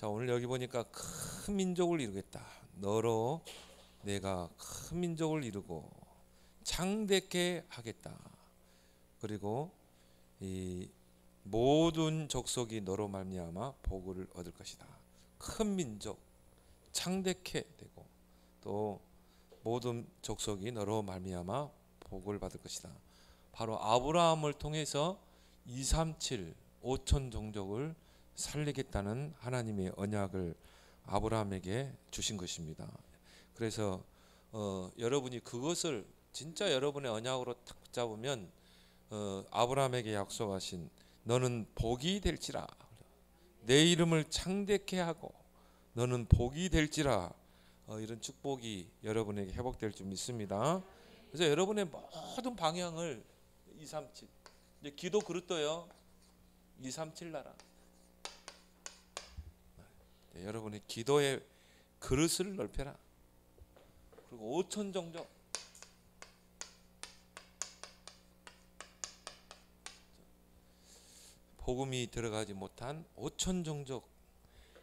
자, 오늘 여기 보니까 큰 민족을 이루겠다. 너로 내가 큰 민족을 이루고 창대케 하겠다. 그리고 이 모든 족속이 너로 말미암아 복을 얻을 것이다. 큰 민족, 창대케 되고 또 모든 족속이 너로 말미암아 복을 받을 것이다. 바로 아브라함을 통해서 237 5천 종족을 살리겠다는 하나님의 언약을 아브라함에게 주신 것입니다. 그래서 여러분이 그것을 진짜 여러분의 언약으로 탁 붙잡으면 아브라함에게 약속하신 너는 복이 될지라, 내 이름을 창대케 하고 너는 복이 될지라, 이런 축복이 여러분에게 회복될 줄 믿습니다. 그래서 여러분의 모든 방향을 237 이제 기도 그릇도요 237 나라. 네, 여러분의 기도의 그릇을 넓혀라. 그리고 5천 종족, 복음이 들어가지 못한 5천 종족,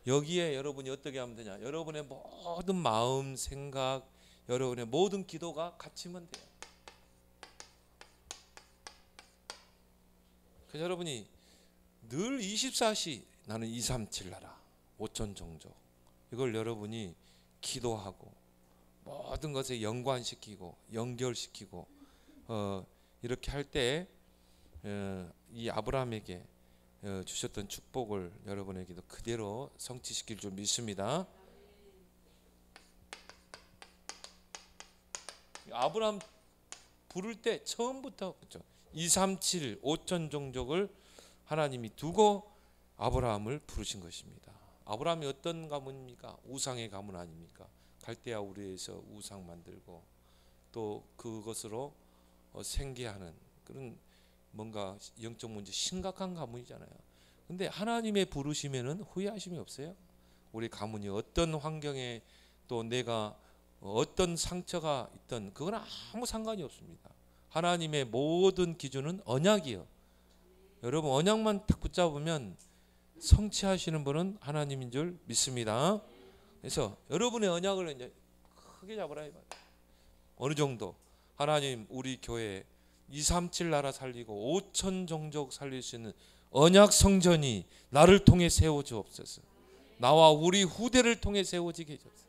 여기에 여러분이 어떻게 하면 되냐? 여러분의 모든 마음, 생각, 여러분의 모든 기도가 갇히면 돼요. 그래서 여러분이 늘 24시 나는 237 나라 5천 종족, 이걸 여러분이 기도하고 모든 것에 연관시키고 연결시키고 이렇게 할 때 이 아브라함에게 주셨던 축복을 여러분에게도 그대로 성취시킬 줄 믿습니다. 아브라함 부를 때 처음부터 그렇죠? 237 5천 종족을 하나님이 두고 아브라함을 부르신 것입니다. 아브라함이 어떤 가문입니까? 우상의 가문 아닙니까? 갈대아 우르에서 우상 만들고 또 그것으로 생계하는 그런 뭔가 영적 문제 심각한 가문이잖아요. 근데 하나님의 부르시면은 후회하심이 없어요. 우리 가문이 어떤 환경에 또 내가 어떤 상처가 있든 그건 아무 상관이 없습니다. 하나님의 모든 기준은 언약이요. 여러분 언약만 딱 붙잡으면 성취하시는 분은 하나님인 줄 믿습니다. 그래서 여러분의 언약을 이제 크게 잡으라 이 말이에요. 어느 정도 하나님 우리 교회 237 나라 살리고 5천 종족 살릴 수 있는 언약 성전이 나를 통해 세워주옵소서. 나와 우리 후대를 통해 세워지게 해주옵소서.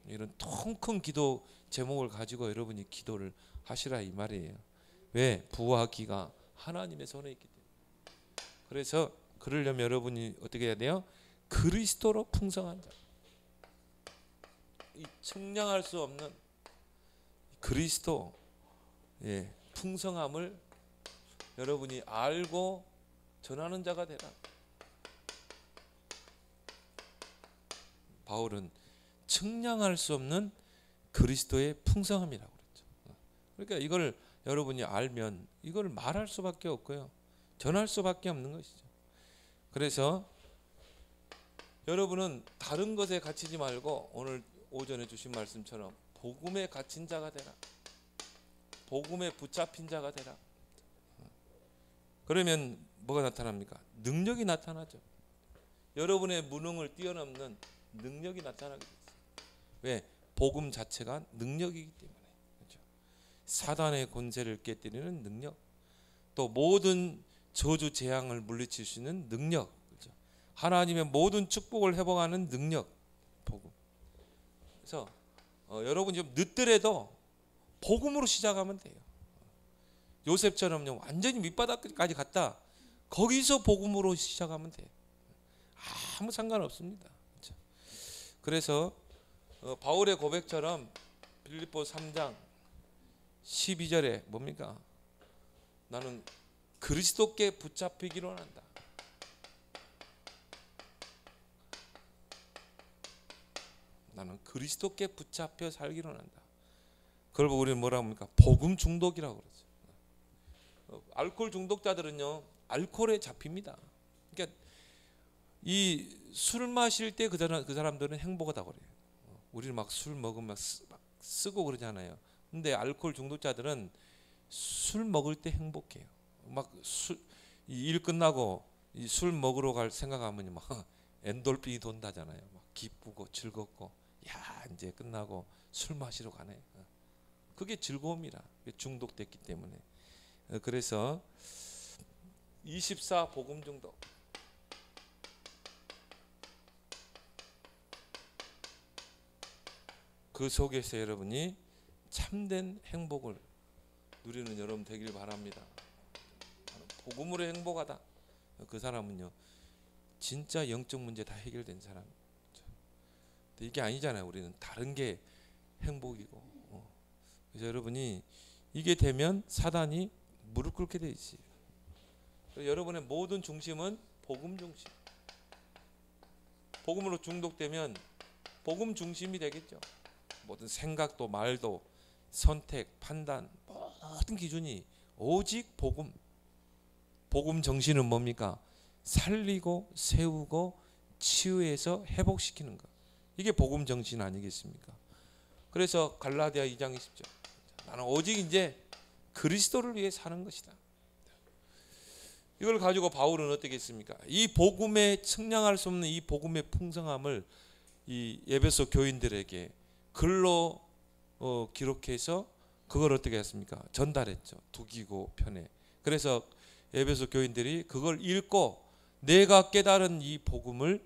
이런 통 큰 기도 제목을 가지고 여러분이 기도를 하시라 이 말이에요. 왜? 부와 기가 하나님의 손에 있기 때문에. 그래서 그러려면 여러분이 어떻게 해야 돼요? 그리스도로 풍성한 자, 이 측량할 수 없는 그리스도 풍성함을 여러분이 알고 전하는 자가 되라. 바울은 측량할 수 없는 그리스도의 풍성함이라고 그랬죠. 그러니까 이걸 여러분이 알면 이걸 말할 수밖에 없고요, 전할 수밖에 없는 것이죠. 그래서 여러분은 다른 것에 갇히지 말고 오늘 오전에 주신 말씀처럼 복음에 갇힌 자가 되라. 복음에 붙잡힌 자가 되라. 그러면 뭐가 나타납니까? 능력이 나타나죠. 여러분의 무능을 뛰어넘는 능력이 나타나게 됐어요. 왜? 복음 자체가 능력이기 때문에. 그렇죠? 사단의 권세를 깨뜨리는 능력, 또 모든 저주 재앙을 물리칠 수 있는 능력, 그렇죠? 하나님의 모든 축복을 회복하는 능력, 복음. 그래서 여러분 좀 늦더라도 복음으로 시작하면 돼요. 요셉처럼요 완전히 밑바닥까지 갔다 거기서 복음으로 시작하면 돼요. 아무 상관없습니다. 그렇죠? 그래서 바울의 고백처럼 빌립보 3장 12절에 뭡니까? 나는 그리스도께 붙잡히기로 한다. 나는 그리스도께 붙잡혀 살기로 한다. 그걸 보고 우리는 뭐라고 합니까? 복음 중독이라고 그러죠. 알코올 중독자들은요 알코올에 잡힙니다. 그러니까 이 술 마실 때 그 사람들은 행복하다고 그래요. 우리는 막 술 먹으면 막 쓰고 그러잖아요. 근데 알코올 중독자들은 술 먹을 때 행복해요. 막 일 끝나고 이 술 먹으러 갈 생각하면 막 엔돌핀이 돈다잖아요. 막 기쁘고 즐겁고, 야 이제 끝나고 술 마시러 가네. 그게 즐거움이라. 중독됐기 때문에. 그래서 24 복음 중독. 그 속에서 여러분이 참된 행복을 누리는 여러분 되길 바랍니다. 복음으로 행복하다. 그 사람은요 진짜 영적 문제 다 해결된 사람. 이게 아니잖아요. 우리는 다른 게 행복이고. 그래서 여러분이 이게 되면 사단이 무릎 꿇게 돼 있어요. 여러분의 모든 중심은 복음 중심. 복음으로 중독되면 복음 중심이 되겠죠. 모든 생각도 말도 선택, 판단 모든 기준이 오직 복음. 복음 정신은 뭡니까? 살리고 세우고 치유해서 회복시키는 것. 이게 복음 정신 아니겠습니까? 그래서 갈라디아 2장 20절. 나는 오직 이제 그리스도를 위해 사는 것이다. 이걸 가지고 바울은 어떻게 했습니까? 이 복음에 측량할 수 없는 이 복음의 풍성함을 이 에베소 교인들에게 글로 기록해서 그걸 어떻게 했습니까? 전달했죠. 두기고 편에. 그래서 에베소 교인들이 그걸 읽고 내가 깨달은 이 복음을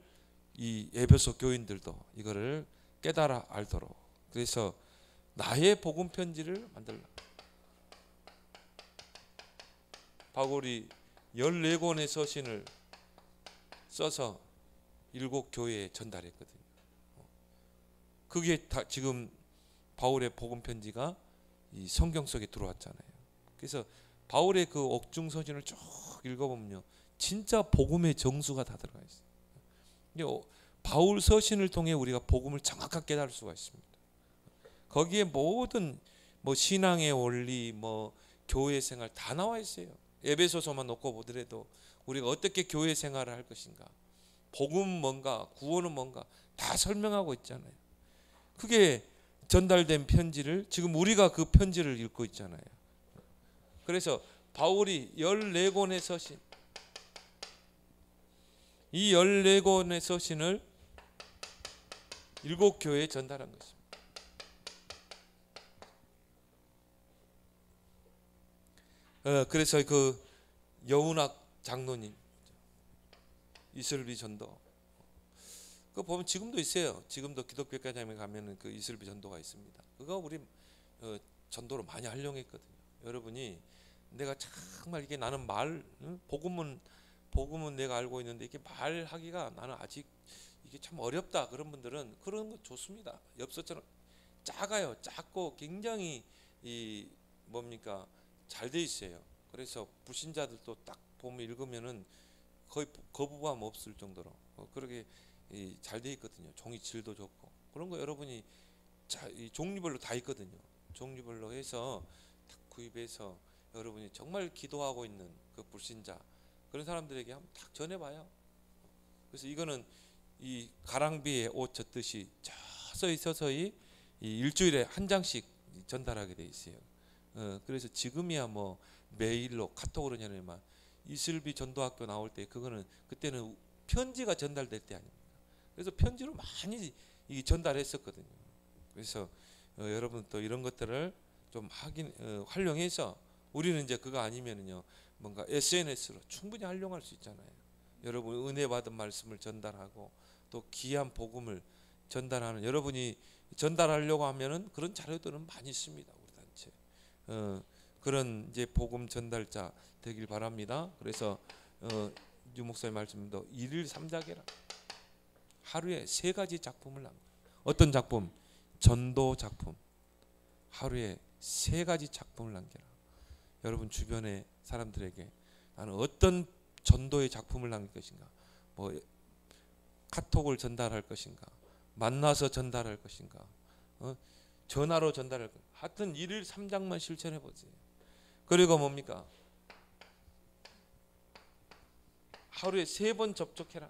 이 에베소 교인들도 이거를 깨달아 알도록. 그래서 나의 복음 편지를 만들라. 바울이 14권의 서신을 써서 7교회에 전달했거든요. 그게 다 지금 바울의 복음 편지가 이 성경 속에 들어왔잖아요. 그래서 바울의 그 옥중 서신을 쭉 읽어보면요, 진짜 복음의 정수가 다 들어가 있어요. 바울 서신을 통해 우리가 복음을 정확하게 깨달을 수가 있습니다. 거기에 모든 뭐 신앙의 원리, 뭐 교회 생활 다 나와 있어요. 에베소서만 놓고 보더라도 우리가 어떻게 교회 생활을 할 것인가, 복음 뭔가, 구원은 뭔가 다 설명하고 있잖아요. 그게 전달된 편지를 지금 우리가 그 편지를 읽고 있잖아요. 그래서 바울이 14권의 서신, 이 14권의 서신을 7교회에 전달한 것입니다. 그래서 그 여운학 장로님, 이슬비 전도, 그거 보면 지금도 있어요. 지금도 기독교회장에 가면은 그 이슬비 전도가 있습니다. 그거 우리 전도로 많이 활용했거든요. 여러분이 내가 정말 이게 나는 복음은 내가 알고 있는데 이게 말하기가 나는 아직 이게 참 어렵다. 그런 분들은 그런 거 좋습니다. 엽서처럼 작아요. 작고 굉장히 이 뭡니까 잘 돼 있어요. 그래서 불신자들도 딱 보면 읽으면은 거의 거부감 없을 정도로 그렇게 잘 돼 있거든요. 종이 질도 좋고 그런 거 여러분이 이 종류별로 다 있거든요. 종류별로 해서 딱 구입해서 여러분이 정말 기도하고 있는 그 불신자 그런 사람들에게 한번 딱 전해봐요. 그래서 이거는 이 가랑비에 옷 젖듯이 서서히 이 일주일에 한 장씩 전달하게 돼 있어요. 그래서 지금이야 뭐 메일로 카톡으로 전해만 이슬비 전도학교 나올 때 그때는 편지가 전달될 때 아닙니까? 그래서 편지로 많이 전달했었거든요. 그래서 여러분 또 이런 것들을 좀 활용해서 우리는 이제 그거 아니면은요 뭔가 SNS로 충분히 활용할 수 있잖아요. 여러분 은혜 받은 말씀을 전달하고 또 귀한 복음을 전달하는 여러분이 전달하려고 하면은 그런 자료들은 많이 있습니다. 우리 단체 그런 이제 복음 전달자 되길 바랍니다. 그래서 유 목사님 말씀도 일일 3작이라 하루에 3가지 작품을 한 거예요. 어떤 작품? 전도 작품. 하루에 3가지 작품을 남겨라. 여러분 주변의 사람들에게 나는 어떤 전도의 작품을 남길 것인가, 뭐 카톡을 전달할 것인가, 만나서 전달할 것인가, 전화로 전달할 것인가, 하여튼 일일 3장만 실천해 보세요. 그리고 뭡니까? 하루에 3번 접촉해라.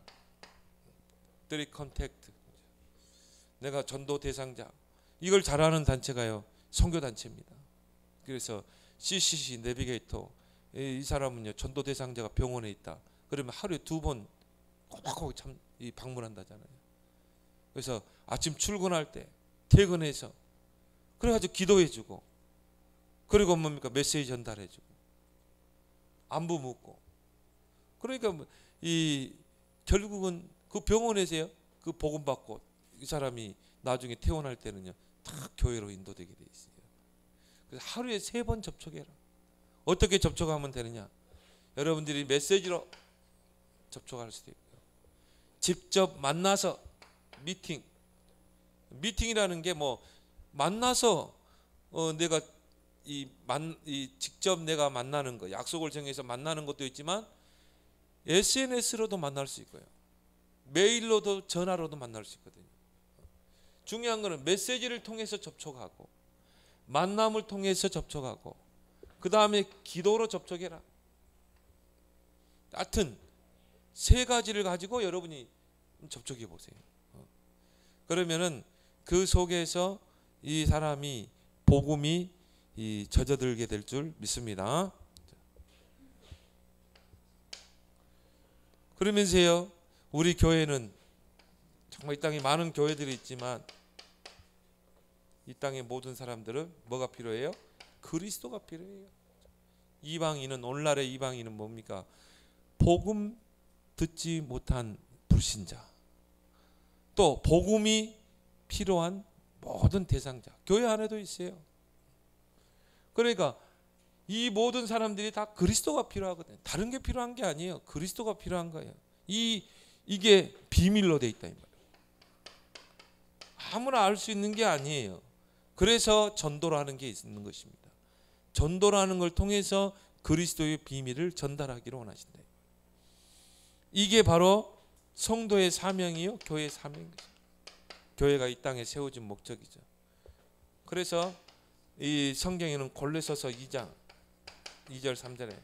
드리 컨택트. 내가 전도 대상자. 이걸 잘하는 단체가요 선교 단체입니다. 그래서 CCC 내비게이터 이 사람은요 전도 대상자가 병원에 있다. 그러면 하루에 2번 꼬박꼬박 참 이 방문한다잖아요. 그래서 아침 출근할 때 퇴근해서 그래가지고 기도해주고, 그리고 뭡니까 메시지 전달해주고, 안부 묻고. 그러니까 이 결국은 그 병원에서요, 그 복음 받고 이 사람이 나중에 퇴원할 때는요 다 교회로 인도되게 돼 있어요. 그래서 하루에 3번 접촉해라. 어떻게 접촉하면 되느냐? 여러분들이 메시지로 접촉할 수도 있고요, 직접 만나서 미팅이라는 게 뭐 만나서 내가 직접 내가 만나는 거, 약속을 정해서 만나는 것도 있지만 SNS로도 만날 수 있고요, 메일로도 전화로도 만날 수 있거든요. 중요한 거는 메시지를 통해서 접촉하고, 만남을 통해서 접촉하고, 그 다음에 기도로 접촉해라. 하여튼 3가지를 가지고 여러분이 접촉해 보세요. 그러면은 그 속에서 이 사람이 복음이 젖어들게 될 줄 믿습니다. 그러면서요, 우리 교회는 정말 이 땅에 많은 교회들이 있지만 이 땅의 모든 사람들은 뭐가 필요해요? 그리스도가 필요해요. 이방인은, 오늘날의 이방인은 뭡니까? 복음 듣지 못한 불신자, 또 복음이 필요한 모든 대상자, 교회 안에도 있어요. 그러니까 이 모든 사람들이 다 그리스도가 필요하거든요. 다른 게 필요한 게 아니에요. 그리스도가 필요한 거예요. 이게 비밀로 돼 있다 이 말이에요. 아무나 알 수 있는 게 아니에요. 그래서 전도라는 게 있는 것입니다. 전도라는 걸 통해서 그리스도의 비밀을 전달하기를 원하신다. 이게 바로 성도의 사명이요, 교회의 사명이죠. 교회가 이 땅에 세워진 목적이죠. 그래서 이 성경에는 골로새서 2장 2절 3절에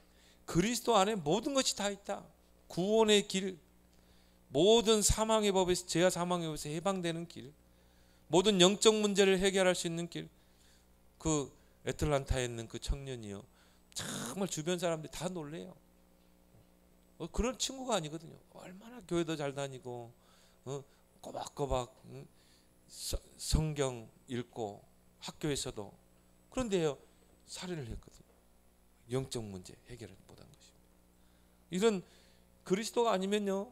그리스도 안에 모든 것이 다 있다. 구원의 길, 모든 사망의 법에서, 죄와 사망의 법에서 해방되는 길, 모든 영적 문제를 해결할 수 있는 길. 그 애틀란타에 있는 그 청년이요, 정말 주변 사람들이 다 놀래요. 그런 친구가 아니거든요. 얼마나 교회도 잘 다니고 꼬박꼬박 성경 읽고 학교에서도. 그런데요, 살인을 했거든요. 영적 문제 해결을 못한 것입니다. 이런 그리스도가 아니면요,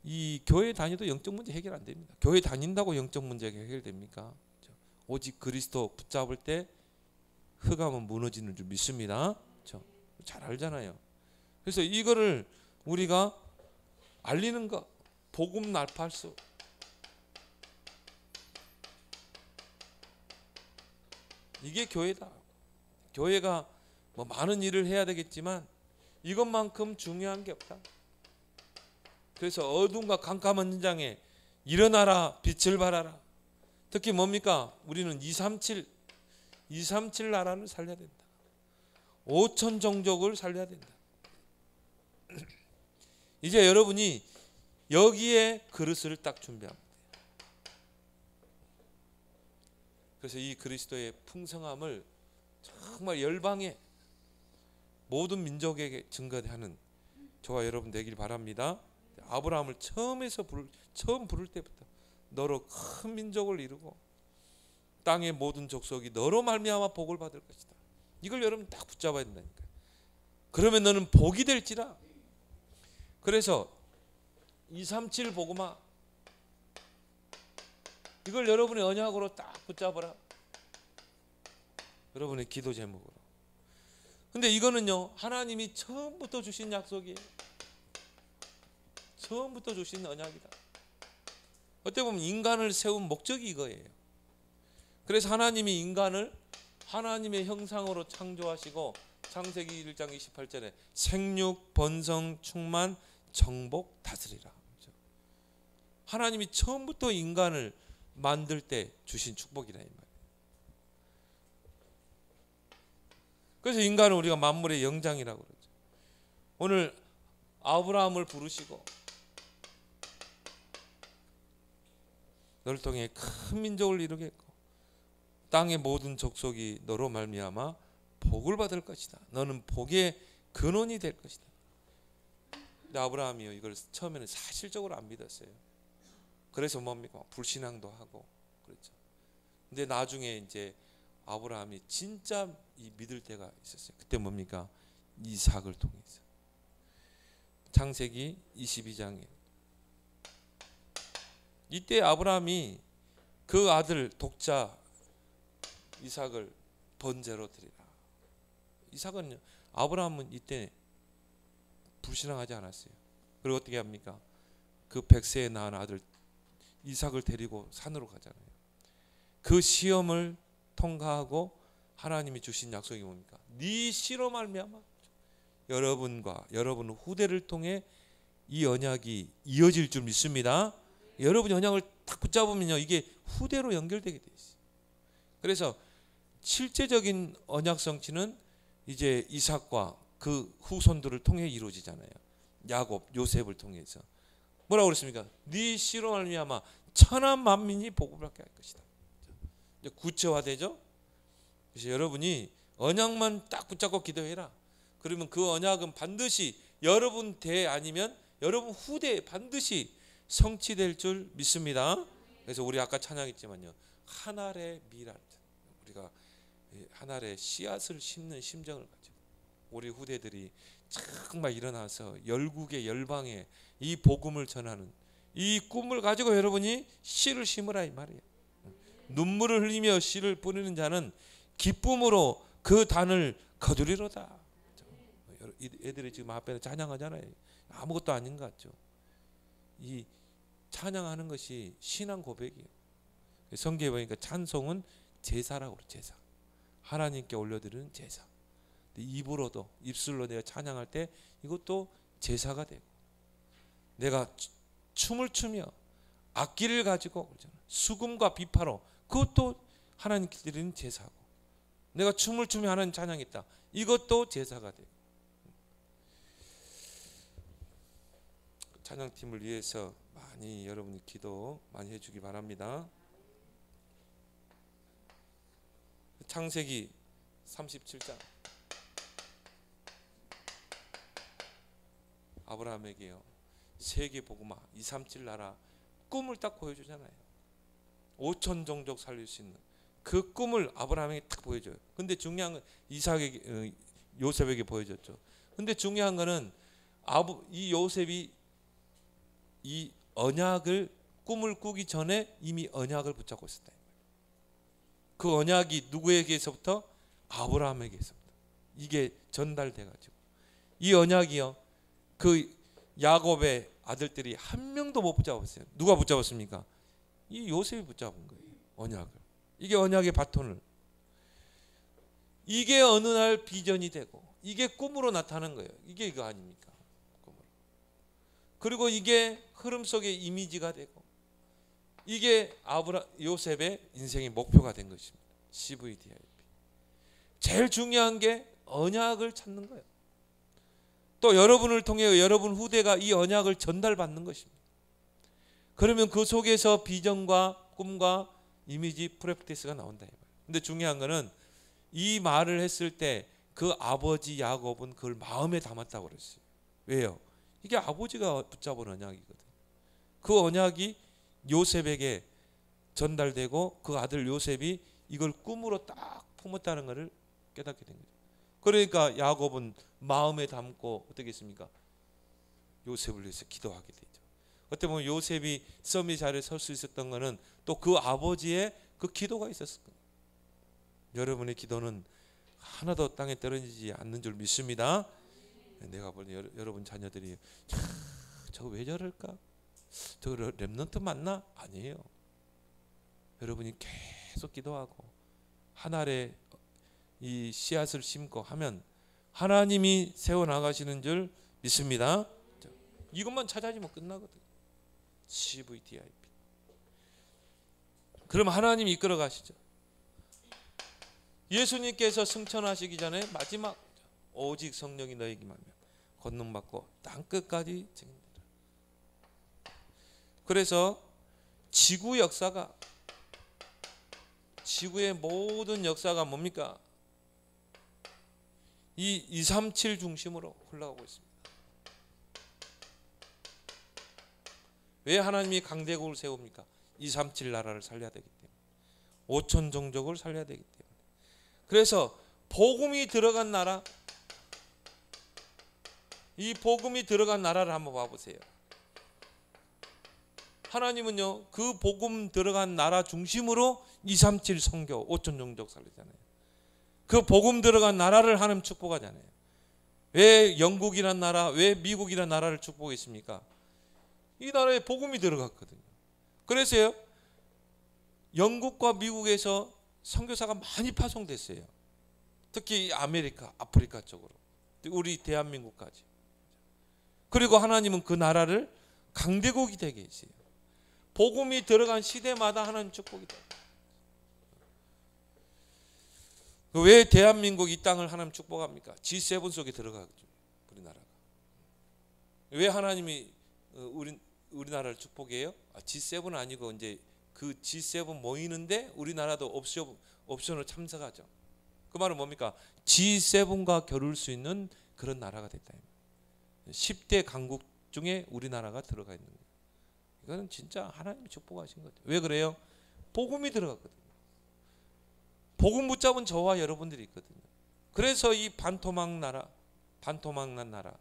이 교회 다녀도 영적 문제 해결 안 됩니다. 교회 다닌다고 영적 문제가 해결됩니까? 오직 그리스도 붙잡을 때 흑암은 무너지는 줄 믿습니다. 잘 알잖아요. 그래서 이거를 우리가 알리는 것, 복음 날파수. 이게 교회다. 교회가 뭐 많은 일을 해야 되겠지만 이것만큼 중요한 게 없다. 그래서 어둠과 깜깜한 현장에 일어나라, 빛을 발하라. 특히 뭡니까? 우리는 237 나라를 살려야 된다. 5천 종족을 살려야 된다. 이제 여러분이 여기에 그릇을 딱 준비하면 돼요. 그래서 이 그리스도의 풍성함을 정말 열방의 모든 민족에게 증거하는 저와 여러분 되길 바랍니다. 아브라함을 처음 부를 때부터 너로 큰 민족을 이루고 땅의 모든 족속이 너로 말미암아 복을 받을 것이다. 이걸 여러분 딱 붙잡아야 된다니까요. 그러면 너는 복이 될지라. 그래서 237 복음화, 이걸 여러분의 언약으로 딱 붙잡아라. 여러분의 기도 제목으로. 근데 이거는요, 하나님이 처음부터 주신 약속이에요. 처음부터 주신 언약이다. 어떻게 보면 인간을 세운 목적이 이거예요. 그래서 하나님이 인간을 하나님의 형상으로 창조하시고 창세기 1장 28절에 생육, 번성, 충만, 정복, 다스리라. 하나님이 처음부터 인간을 만들 때 주신 축복이라 이 말이에요. 그래서 인간은 우리가 만물의 영장이라고 그러죠. 오늘 아브라함을 부르시고 너를 통해 큰 민족을 이루겠고 땅의 모든 족속이 너로 말미암아 복을 받을 것이다. 너는 복의 근원이 될 것이다. 근데 아브라함이요 이걸 처음에는 사실적으로 안 믿었어요. 그래서 뭡니까? 불신앙도 하고 그렇죠. 근데 나중에 이제 아브라함이 진짜 이 믿을 때가 있었어요. 그때 뭡니까? 이삭을 통해서. 창세기 22장에 이때 아브라함이 그 아들 독자 이삭을 번제로 드리라. 이삭은 아브라함은 이때 불신앙하지 않았어요. 그리고 어떻게 합니까? 그 100세에 낳은 아들 이삭을 데리고 산으로 가잖아요. 그 시험을 통과하고 하나님이 주신 약속이 뭡니까? 네 씨로 말미암아 여러분과 여러분 후대를 통해 이 언약이 이어질 줄 믿습니다. 여러분이 언약을 딱 붙잡으면요 이게 후대로 연결되게 돼 있어요. 그래서 실제적인 언약 성취는 이제 이삭과 그 후손들을 통해 이루어지잖아요. 야곱, 요셉을 통해서 뭐라고 그랬습니까? 네 씨로 말미암아 천한 만민이 복을 받게 할 것이다. 이제 구체화되죠. 그래서 여러분이 언약만 딱 붙잡고 기도해라. 그러면 그 언약은 반드시 여러분 대 아니면 여러분 후대에 반드시 성취될 줄 믿습니다. 그래서 우리 아까 찬양했지만요. 한 알의 미랄, 우리가 한 알의 씨앗을 심는 심정을 가지고 우리 후대들이 정말 일어나서 열국의 열방에 이 복음을 전하는 이 꿈을 가지고 여러분이 씨를 심으라 이 말이에요. 눈물을 흘리며 씨를 뿌리는 자는 기쁨으로 그 단을 거두리로다. 애들이 지금 앞에는 찬양하잖아요. 아무것도 아닌 것 같죠. 이 찬양하는 것이 신앙 고백이에요. 성경에 보니까 찬송은 제사라고 그래요. 제사. 하나님께 올려드리는 제사. 입으로도 입술로 내가 찬양할 때 이것도 제사가 되고 내가 춤을 추며 악기를 가지고 그러잖아요. 수금과 비파로 그것도 하나님께 드리는 제사고 내가 춤을 추며 하나님 찬양했다. 이것도 제사가 되고 찬양팀을 위해서 많이 여러분이 기도 많이 해주기 바랍니다. 창세기 37장 아브라함에게요 세계 복음화 237 나라 꿈을 딱 보여주잖아요. 5천 종족 살릴 수 있는 그 꿈을 아브라함에게 딱 보여줘요. 근데 중요한 건 이삭에게 요셉에게 보여줬죠. 근데 중요한 거는 이 요셉이 이 언약을 꿈을 꾸기 전에 이미 언약을 붙잡고 있었다. 그 언약이 누구에게서부터? 아브라함에게서부터. 이게 전달돼 가지고 이 언약이요. 그 야곱의 아들들이 한 명도 못 붙잡았어요. 누가 붙잡았습니까? 이 요셉이 붙잡은 거예요. 언약을. 이게 언약의 바톤을. 이게 어느 날 비전이 되고 이게 꿈으로 나타나는 거예요. 이게 이거 아닙니까? 꿈으로. 그리고 이게 흐름 속의 이미지가 되고 이게 요셉의 인생의 목표가 된 것입니다. CVDIP. 제일 중요한 게 언약을 찾는 거예요. 또 여러분을 통해 여러분 후대가 이 언약을 전달받는 것입니다. 그러면 그 속에서 비전과 꿈과 이미지 프랙티스가 나온다. 근데 중요한 거는 이 말을 했을 때 그 아버지 야곱은 그걸 마음에 담았다고 그랬어요. 왜요? 이게 아버지가 붙잡은 언약이거든. 그 언약이 요셉에게 전달되고 그 아들 요셉이 이걸 꿈으로 딱 품었다는 것을 깨닫게 된 거죠. 그러니까 야곱은 마음에 담고 어떻게 했습니까? 요셉을 위해서 기도하게 되죠. 어떻게 보면 요셉이 서밋 자리에 설 수 있었던 것은 또 그 아버지의 그 기도가 있었을 거예요. 여러분의 기도는 하나도 땅에 떨어지지 않는 줄 믿습니다. 내가 볼 때 여러분 자녀들이 저거 왜 저럴까? 저거 렘넌트 맞나? 아니에요. 여러분이 계속 기도하고 한 알에 이 씨앗을 심고 하면 하나님이 세워나가시는 줄 믿습니다. 이것만 찾아지면 끝나거든. CVDIP. 그럼 하나님 이끌어 가시죠. 예수님께서 승천하시기 전에 마지막 오직 성령이 너에게 임하면 권능받고 땅끝까지 책임지라. 그래서 지구의 모든 역사가 뭡니까? 이 237 중심으로 흘러가고 있습니다. 왜 하나님이 강대국을 세웁니까? 237 나라를 살려야 되기 때문에. 5천 종족을 살려야 되기 때문에. 그래서 복음이 들어간 나라, 이 복음이 들어간 나라를 한번 봐보세요. 하나님은요, 그 복음 들어간 나라 중심으로 237 선교 5천 종족 살리잖아요. 그 복음 들어간 나라를 하나님 축복하잖아요. 왜 영국이란 나라, 왜 미국이란 나라를 축복했습니까? 이 나라에 복음이 들어갔거든요. 그래서요, 영국과 미국에서 선교사가 많이 파송됐어요. 특히 아메리카, 아프리카 쪽으로, 우리 대한민국까지. 그리고 하나님은 그 나라를 강대국이 되게 했어요. 복음이 들어간 시대마다 하나님 축복이 돼요. 왜 대한민국 이 땅을 하나님 축복합니까? G7 속에 들어가죠, 우리나라가. 왜 하나님이 우리나라를 축복해요? G7은 아니고 이제 그 G7 모이는데 우리나라도 옵션으로 참석하죠. 그 말은 뭡니까? G7과 겨룰 수 있는 그런 나라가 됐다. 10대 강국 중에 우리나라가 들어가 있는 거예요. 이거는 진짜 하나님이 축복하신 거죠. 왜 그래요? 복음이 들어갔거든요. 복음 붙잡은 저와 여러분들이 있거든요. 그래서 이 반토막 난 나라,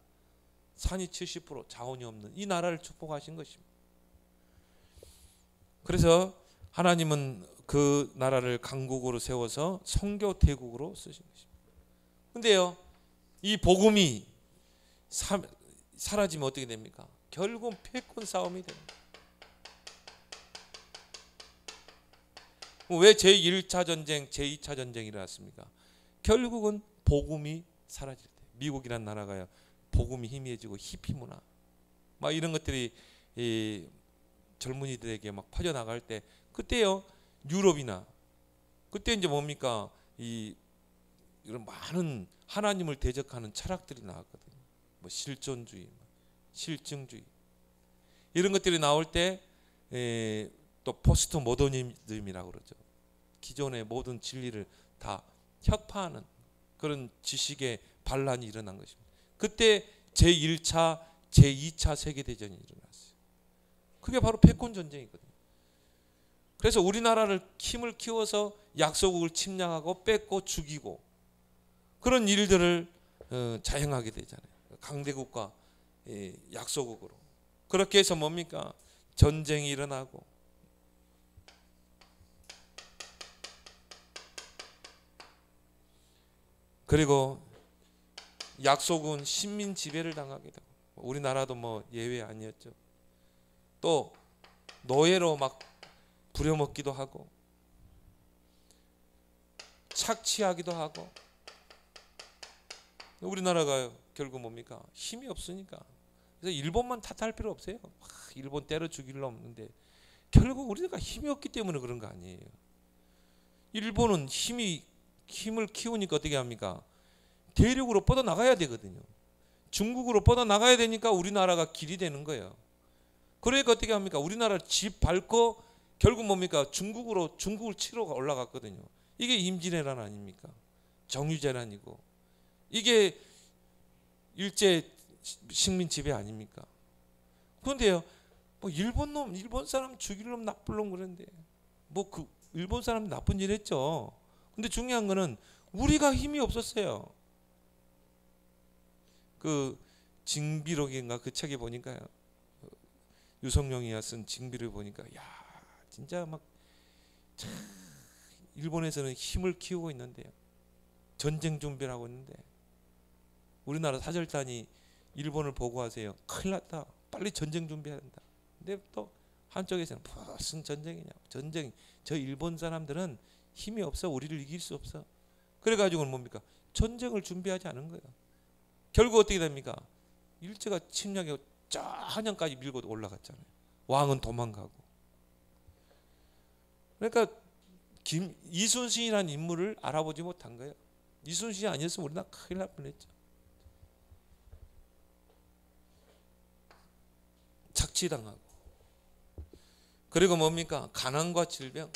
산이 70% 자원이 없는 이 나라를 축복하신 것입니다. 그래서 하나님은 그 나라를 강국으로 세워서 선교 대국으로 쓰신 것입니다. 근데요, 이 복음이 사라지면 어떻게 됩니까? 결국 패권 싸움이 됩니다. 왜 제1차 전쟁, 제2차 전쟁이 일어났습니까? 결국은 복음이 사라질 때, 미국이란 나라가요, 복음이 희미해지고 히피 문화, 막 이런 것들이 이 젊은이들에게 막 퍼져나갈 때, 그때요, 유럽이나 그때 이제 뭡니까? 이런 많은 하나님을 대적하는 철학들이 나왔거든요. 뭐 실존주의, 실증주의 이런 것들이 나올 때 또 포스트 모더니즘이라고 그러죠. 기존의 모든 진리를 다 혁파하는 그런 지식의 반란이 일어난 것입니다. 그때 제1차, 제2차 세계대전이 일어났어요. 그게 바로 패권 전쟁이거든요. 그래서 우리나라를 힘을 키워서 약소국을 침략하고 뺏고 죽이고 그런 일들을 자행하게 되잖아요. 강대국과 약소국으로. 그렇게 해서 뭡니까? 전쟁이 일어나고, 그리고 약소국은 식민 지배를 당하게 되고, 우리나라도 뭐 예외 아니었죠. 또 노예로 막 부려먹기도 하고 착취하기도 하고. 우리나라가 결국 뭡니까? 힘이 없으니까. 그래서 일본만 탓할 필요 없어요. 일본 때려 죽일 놈 없는데 결국 우리가 힘이 없기 때문에 그런 거 아니에요. 일본은 힘을 키우니까 어떻게 합니까? 대륙으로 뻗어나가야 되거든요. 중국으로 뻗어나가야 되니까 우리나라가 길이 되는 거예요. 그러니까 어떻게 합니까? 우리나라 집 밟고 결국 뭡니까? 중국을 치러 올라갔거든요. 이게 임진왜란 아닙니까? 정유재란이고 이게 일제 식민 지배 아닙니까? 그런데요, 뭐 일본 사람 죽일 놈 나쁠 놈 그랬는데 뭐 그 일본 사람 나쁜 일 했죠. 근데 중요한 거는 우리가 힘이 없었어요. 그 징비록인가 그 책에 보니까요, 유성룡이가 쓴 징비록을 보니까 야 진짜 막 참, 일본에서는 힘을 키우고 있는데요, 전쟁 준비를 하고 있는데 우리나라 사절단이 일본을 보고하세요. 큰일 났다. 빨리 전쟁 준비해야 된다. 근데 또 한쪽에서는 무슨 전쟁이냐. 저 일본 사람들은 힘이 없어. 우리를 이길 수 없어. 그래가지고는 뭡니까? 전쟁을 준비하지 않은 거예요. 결국 어떻게 됩니까? 일제가 침략해 저 한양까지 밀고 올라갔잖아요. 왕은 도망가고. 그러니까 이순신이라는 인물을 알아보지 못한 거예요. 이순신이 아니었으면 우리나라 큰일 날 뻔했죠. 착취당하고. 그리고 뭡니까? 가난과 질병.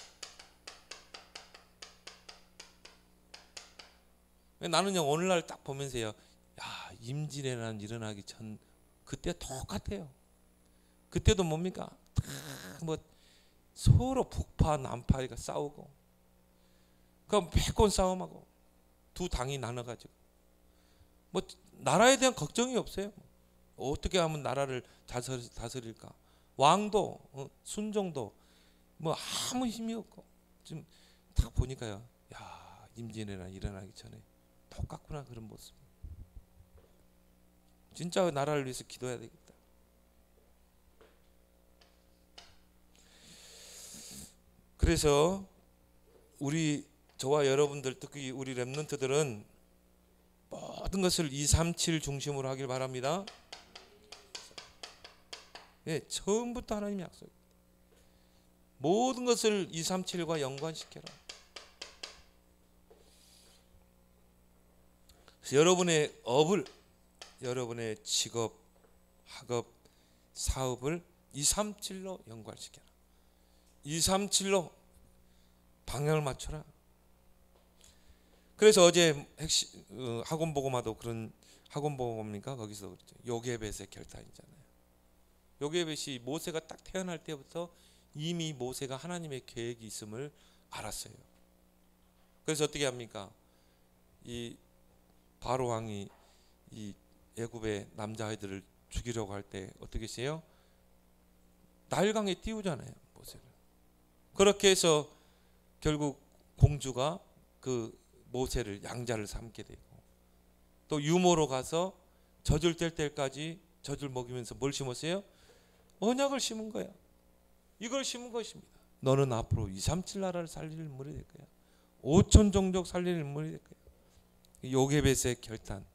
나는요 오늘날 딱 보면서요, 야 임진왜란 일어나기 전 그때 똑같아요. 그때도 뭡니까? 뭐 서로 북파 남파가 싸우고, 그럼 매번 싸움하고 두 당이 나눠가지고 뭐 나라에 대한 걱정이 없어요. 어떻게 하면 나라를 다스릴까? 왕도 순종도 뭐 아무 힘이 없고, 지금 딱 보니까요, 야, 임진왜란 일어나기 전에 똑같구나, 그런 모습. 진짜 나라를 위해서 기도해야 되겠다. 그래서 저와 여러분들, 특히 우리 렘넌트들은 모든 것을 237 중심으로 하길 바랍니다. 예, 처음부터 하나님의 약속. 모든 것을 237과 연관시켜라. 그래서 여러분의 업을, 여러분의 직업, 학업, 사업을 237로 연관시켜라. 237로 방향을 맞춰라. 그래서 어제 학원 보고마도 그런 학원 보고입니까? 거기서 그랬죠. 요게벳의 결단이잖아요. 요게벳이 모세가 딱 태어날 때부터 이미 모세가 하나님의 계획이 있음을 알았어요. 그래서 어떻게 합니까? 이 바로 왕이 이 애굽의 남자아이들을 죽이려고 할 때 어떻게 했어요? 나일강에 띄우잖아요, 모세를. 그렇게 해서 결국 공주가 그 모세를 양자를 삼게 되고, 또 유모로 가서 젖을 뗄 때까지 젖을 먹이면서 뭘 심었어요? 언약을 심은 거야. 이걸 심은 것입니다. 너는 앞으로 237 나라를 살릴 인물이 될 거야. 5천 종족 살릴 인물이 될 거야. 요게벳의 결단,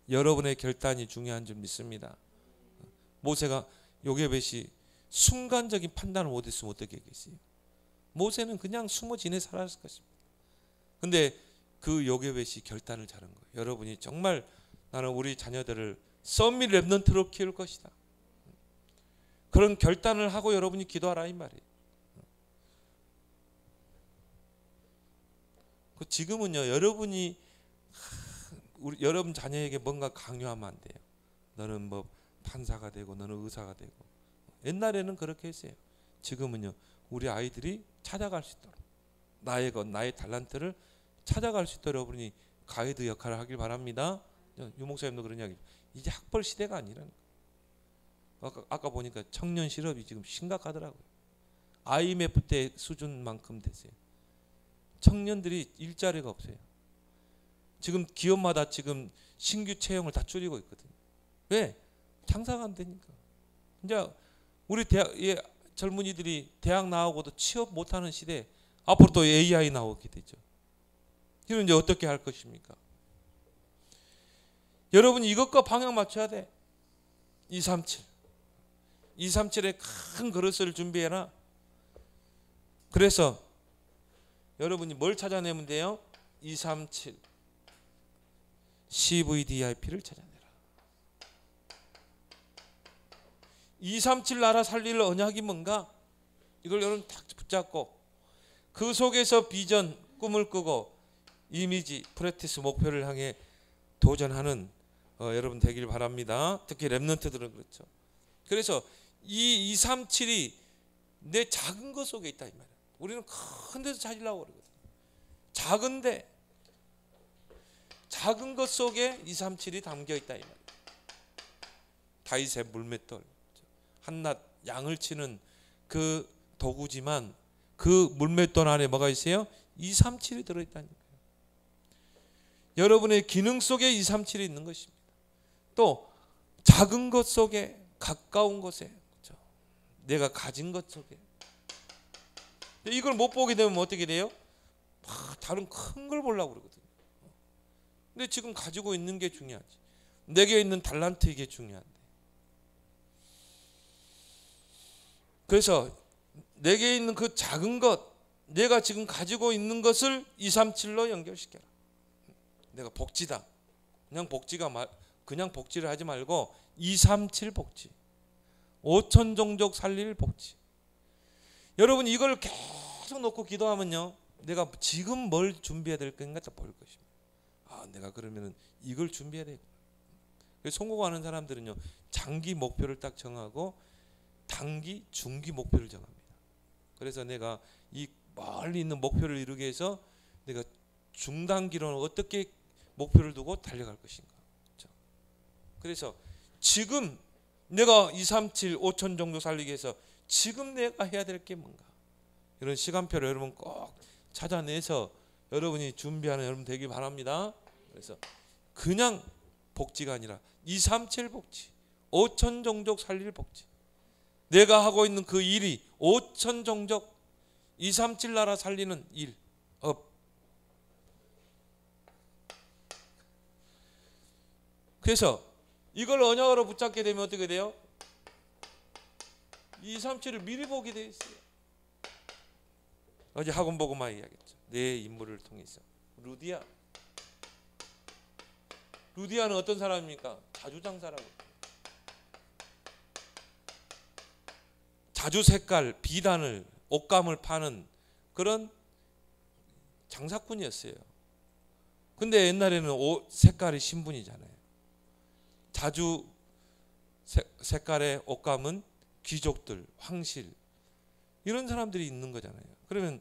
여러분의 결단이 중요한 줄 믿습니다. 모세가, 요게벳이 순간적인 판단을 못했으면 어떻게 했겠어요? 모세는 그냥 숨어 지내 살았을 것입니다. 근데 그 요게벳이 결단을 잘한 거예요. 여러분이 정말 나는 우리 자녀들을 썸밋 랩넌트로 키울 것이다, 그런 결단을 하고 여러분이 기도하라, 이 말이에요. 지금은요, 여러분이 여러분 자녀에게 뭔가 강요하면 안 돼요. 너는 뭐 판사가 되고 너는 의사가 되고. 옛날에는 그렇게 했어요. 지금은요, 우리 아이들이 찾아갈 수 있도록, 나의 것, 나의 달란트를 찾아갈 수 있도록 여러분이 가이드 역할을 하길 바랍니다. 유 목사님도 그런 이야기. 이제 학벌 시대가 아니라는 거예요. 아까 보니까 청년 실업이 지금 심각하더라고요. IMF 때 수준만큼 됐어요. 청년들이 일자리가 없어요. 지금 기업마다 지금 신규 채용을 다 줄이고 있거든요. 왜? 장사가 안 되니까. 이제 우리 젊은이들이 대학 나오고도 취업 못하는 시대, 앞으로 또 AI 나오게 되죠. 이런 이제 어떻게 할 것입니까? 여러분 이것과 방향 맞춰야 돼. 237. 237의 큰 그릇을 준비해라. 그래서 여러분이 뭘 찾아내면 돼요? 237 CVDIP를 찾아내라. 237 나라 살릴 언약이 뭔가? 이걸 여러분 딱 붙잡고 그 속에서 비전, 꿈을 꾸고 이미지, 프랙티스 목표를 향해 도전하는 여러분 되길 바랍니다. 특히 렘넌트들은 그렇죠. 그래서 이 237이 내 작은 것 속에 있다, 이 말이야. 우리는 큰 데서 찾으려고 그러거든. 작은데 작은 것 속에 237이 담겨 있다, 이 말이야. 다윗의 물맷돌, 한낱 양을 치는 그 도구지만 그 물맷돌 안에 뭐가 있어요? 237이 들어있다는 거예요. 여러분의 기능 속에 237이 있는 것입니다. 또 작은 것 속에, 가까운 곳에, 그렇죠? 내가 가진 것 속에. 이걸 못 보게 되면 어떻게 돼요? 다른 큰 걸 보려고 그러거든요. 근데 지금 가지고 있는 게 중요하지. 내게 있는 달란트, 이게 중요한데. 그래서 내게 있는 그 작은 것, 내가 지금 가지고 있는 것을 237로 연결시켜라. 내가 복지다. 그냥 복지를 하지 말고 237 복지. 5천 종족 살릴 복지. 여러분 이걸 계속 놓고 기도하면요, 내가 지금 뭘 준비해야 될 건가 볼 것입니다. 내가 그러면은 이걸 준비해야 돼. 성공하는 사람들은요, 장기 목표를 딱 정하고 단기, 중기 목표를 정합니다. 그래서 내가 이 멀리 있는 목표를 이루기 위해서 내가 중단기로는 어떻게 목표를 두고 달려갈 것인가. 그래서 지금 내가 2, 3, 7, 5천 정도 살리기 위해서 지금 내가 해야 될 게 뭔가. 이런 시간표를 여러분 꼭 찾아내서 여러분이 준비하는 여러분 되길 바랍니다. 그래서 그냥 복지가 아니라 2, 3, 7 복지, 5천 종족 살릴 복지. 내가 하고 있는 그 일이 5천 종족 2, 3, 7 나라 살리는 일, 업. 그래서 이걸 언약으로 붙잡게 되면 어떻게 돼요? 2, 3, 7을 미리 보게 돼 있어요. 어제 학원 보고만 이야기했죠. 내 인물을 통해서. 루디아는 어떤 사람입니까? 자주장사라고. 자주 색깔, 비단을, 옷감을 파는 그런 장사꾼이었어요. 근데 옛날에는 옷 색깔이 신분이잖아요. 자주 색깔의 옷감은 귀족들, 황실 이런 사람들이 있는 거잖아요. 그러면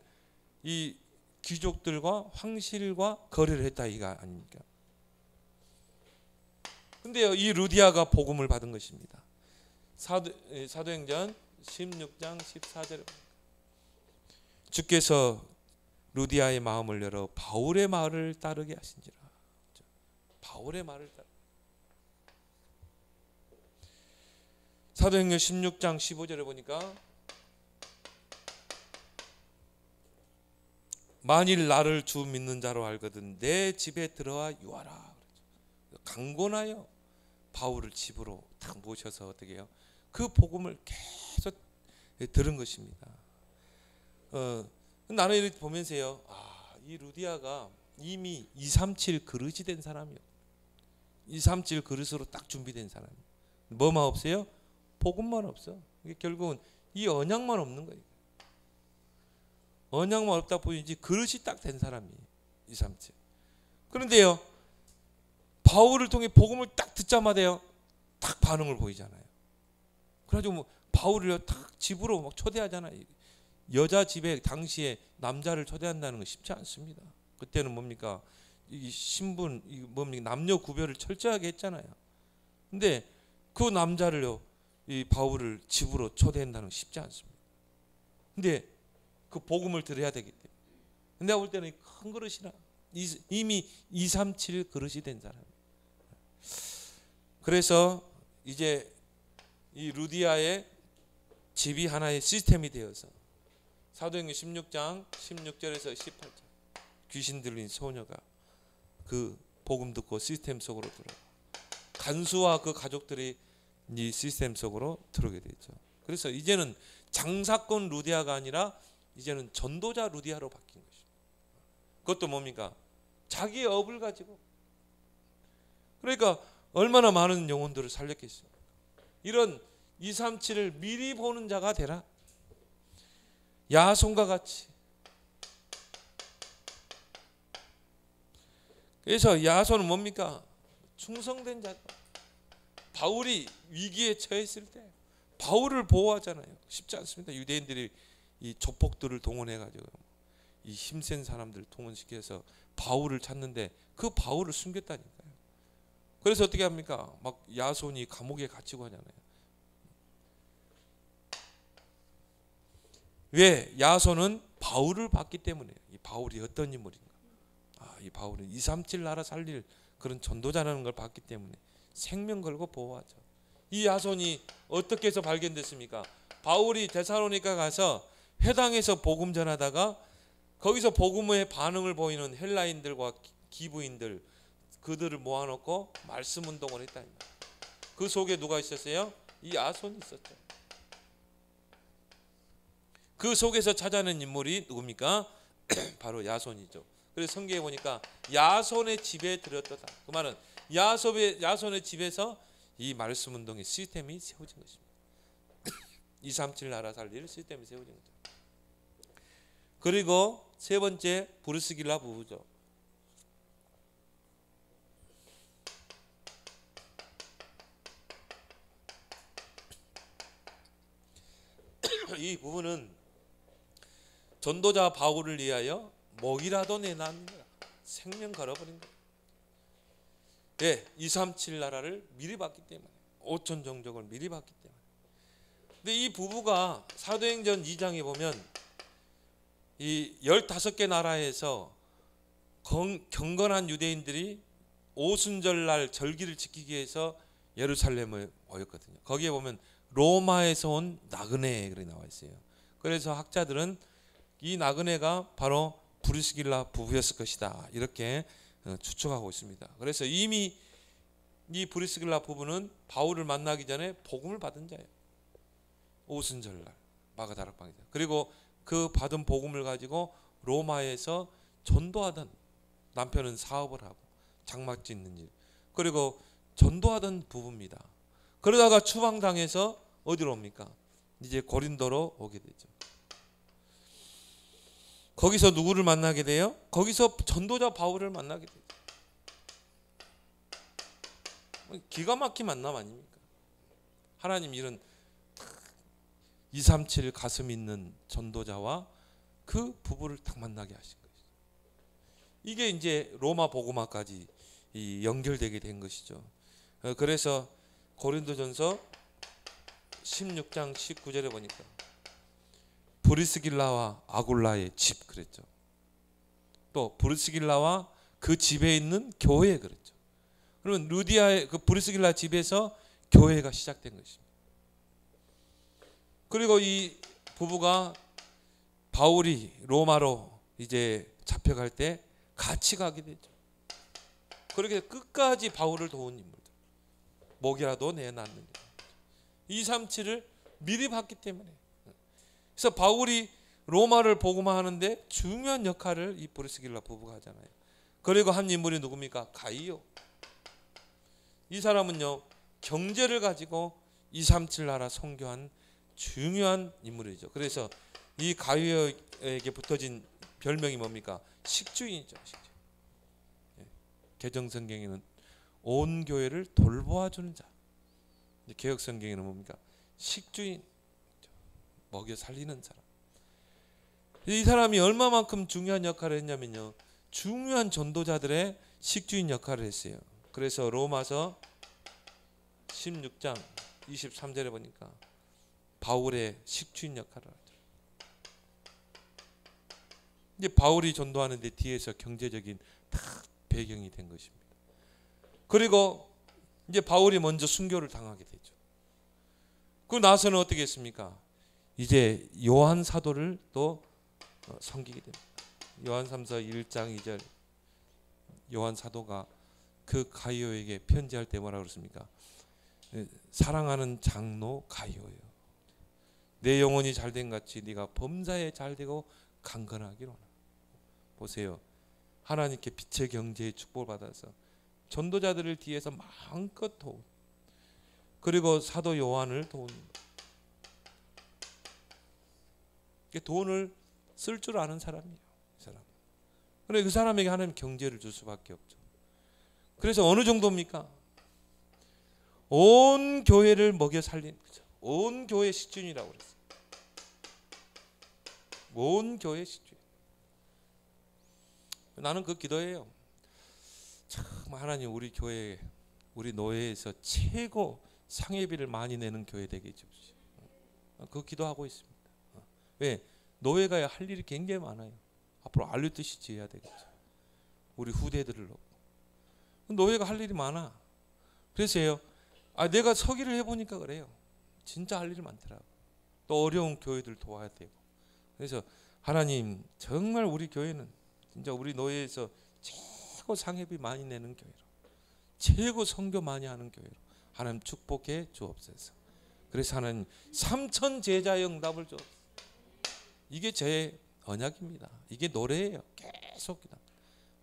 이 귀족들과 황실과 거래를 했다 이가 아닙니까? 근데요, 이 루디아가 복음을 받은 것입니다. 사도행전 16장 14절에 주께서 루디아의 마음을 열어 바울의 말을 따르게 하신지라. 바울의 말을 따르. 사도행전 16장 15절에 보니까 만일 나를 주 믿는 자로 알거든 내 집에 들어와 유하라. 강권하여 바울을 집으로 딱 모셔서 어떻게 해요? 그 복음을 계속 들은 것입니다. 나는 이렇게 보면서요, 이 루디아가 이미 237 그릇이 된 사람이요. 237 그릇으로 딱 준비된 사람. 뭐만 없어요? 복음만 없어. 결국은 이 언약만 없는 거예요. 언약만 없다 보이지 그릇이 딱 된 사람이 237. 그런데요, 바울을 통해 복음을 딱 듣자마자요, 딱 반응을 보이잖아요. 그래가지고 뭐 바울을 딱 집으로 막 초대하잖아요. 여자 집에 당시에 남자를 초대한다는 건 쉽지 않습니다. 그때는 뭡니까? 이 신분, 뭡니까? 남녀 구별을 철저하게 했잖아요. 근데 그 남자를요, 이 바울을 집으로 초대한다는 건 쉽지 않습니다. 근데 그 복음을 들어야 되기 때문에. 내가 볼 때는 큰 그릇이라 이미 237 그릇이 된 사람. 그래서 이제 이 루디아의 집이 하나의 시스템이 되어서 사도행전 16장 16절에서 18절 귀신 들린 소녀가 그 복음 듣고 시스템 속으로 들어가 간수와 그 가족들이 이 시스템 속으로 들어오게 되죠. 그래서 이제는 장사꾼 루디아가 아니라 이제는 전도자 루디아로 바뀐 것입니다. 그것도 뭡니까? 자기의 업을 가지고. 그러니까 얼마나 많은 영혼들을 살렸겠어요. 이런 237을 미리 보는 자가 되라. 야손과 같이. 그래서 야손은 뭡니까? 충성된 자. 바울이 위기에 처했을 때 바울을 보호하잖아요. 쉽지 않습니다. 유대인들이 이 조폭들을 동원해가지고 이 힘센 사람들 동원시켜서 바울을 찾는데 그 바울을 숨겼다니까요. 그래서 어떻게 합니까? 막 야손이 감옥에 갇히고 하잖아요. 왜? 야손은 바울을 봤기 때문에. 이 바울이 어떤 인물인가? 이 바울은 237 나라 살릴 그런 전도자라는 걸 봤기 때문에 생명 걸고 보호하죠. 이 야손이 어떻게 해서 발견됐습니까? 바울이 데살로니가 가서 회당에서 복음 전하다가 거기서 복음의 반응을 보이는 헬라인들과 기부인들 그들을 모아놓고 말씀 운동을 했다. 그 속에 누가 있었어요? 이 야손이 있었죠. 그 속에서 찾아낸 인물이 누굽니까? 바로 야손이죠. 그래서 성경에 보니까 야손의 집에 들었다. 그 말은 야손의 집에서 이 말씀 운동의 시스템이 세워진 것입니다. 237 나라 살릴 시스템이 세워진 거죠. 그리고 세 번째 브루스길라 부부죠. 이 부분은 전도자 바울을 위하여 목이라도 내놨느니라. 생명 걸어버린 거예요. 예, 237 나라를 미리 받기 때문에, 5천 종족을 미리 받기 때문에. 근데 이 부부가 사도행전 2장에 보면 이 15개 나라에서 경건한 유대인들이 오순절날 절기를 지키기 위해서 예루살렘에 모였거든요. 거기에 보면 로마에서 온 나그네 그렇게 나와 있어요. 그래서 학자들은 이 나그네가 바로 브리스길라 부부였을 것이다 이렇게 추측하고 있습니다. 그래서 이미 이 브리스길라 부부는 바울을 만나기 전에 복음을 받은 자예요. 오순절날 마가다락방에서. 그리고 그 받은 복음을 가지고 로마에서 전도하던, 남편은 사업을 하고 장막 짓는 일, 그리고 전도하던 부부입니다. 그러다가 추방당해서 어디로 옵니까? 이제 고린도로 오게 되죠. 거기서 누구를 만나게 돼요? 거기서 전도자 바울을 만나게 되죠. 기가 막힌 만남 아닙니까? 하나님 이런 237 가슴 있는 전도자와 그 부부를 딱 만나게 하신 것이죠. 이게 이제 로마 복음화까지 연결되게 된 것이죠. 그래서 고린도전서 16장 19절에 보니까 브리스길라와 아굴라의 집 그랬죠. 또 브리스길라와 그 집에 있는 교회 그랬죠. 그러면 루디아의 그 브리스길라 집에서 교회가 시작된 것입니다. 그리고 이 부부가 바울이 로마로 이제 잡혀갈 때 같이 가게 되죠. 그렇게 끝까지 바울을 도운 인물들, 목이라도 내놨는 237을 미리 봤기 때문에. 그래서 바울이 로마를 복음화하는데 중요한 역할을 이 브리스길라 부부가 하잖아요. 그리고 한 인물이 누굽니까? 가이오. 이 사람은요 경제를 가지고 237 나라 선교한 중요한 인물이죠. 그래서 이 가이오에게 붙어진 별명이 뭡니까? 식주인이죠. 식주인. 개정성경에는 온 교회를 돌보아주는 자. 개혁성경에는 뭡니까? 식주인, 먹여 살리는 사람. 이 사람이 얼마만큼 중요한 역할을 했냐면요, 중요한 전도자들의 식주인 역할을 했어요. 그래서 로마서 16장 23절에 보니까 바울의 식주인 역할을 하죠. 이제 바울이 전도하는데 뒤에서 경제적인 다 배경이 된 것입니다. 그리고 이제 바울이 먼저 순교를 당하게 되죠. 그러고 나서는 어떻게 했습니까? 이제 요한 사도를 또 섬기게 됩니다. 요한삼서 1장 2절, 요한 사도가 그 가이오에게 편지할 때 뭐라고 그랬습니까? 사랑하는 장로 가이오요, 내 영혼이 잘된 같이 네가 범사에 잘되고 강건하기로 하나. 보세요, 하나님께 빛의 경제의 축복을 받아서 전도자들을 뒤에서 마음껏 도운, 그리고 사도 요한을 도운, 돈을 쓸 줄 아는 사람이에요. 이 사람. 그런데 그 사람에게 하나님 경제를 줄 수밖에 없죠. 그래서 어느 정도입니까? 온 교회를 먹여 살리는 거죠. 온 교회 식주인이라고 그랬어요. 온 교회 식주인. 나는 그 기도해요. 참 하나님 우리 교회, 우리 노예에서 최고 상해비를 많이 내는 교회 되게 해주십시오. 그 기도하고 있습니다. 왜? 노예가 할 일이 굉장히 많아요. 앞으로 알리듯이 지어야 되겠죠. 우리 후대들을 놓고. 노예가 할 일이 많아. 그래서요, 내가 서기를 해보니까 그래요. 진짜 할 일이 많더라고. 또 어려운 교회들 도와야 되고. 그래서 하나님 정말 우리 교회는 진짜 우리 노예에서 최고 상해비 많이 내는 교회로, 최고 선교 많이 하는 교회로 하나님 축복해 주옵소서. 그래서 하나님 3천 제자의 응답을 주옵소서. 이게 제 언약입니다. 이게 노래예요. 계속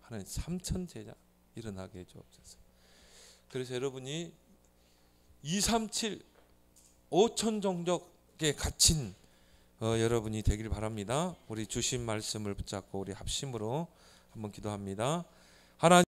하나님 3천 제자 일어나게 해 주옵소서. 그래서 여러분이 237 5천 종족에 갇힌 여러분이 되길 바랍니다. 우리 주신 말씀을 붙잡고 우리 합심으로 한번 기도합니다. 하나님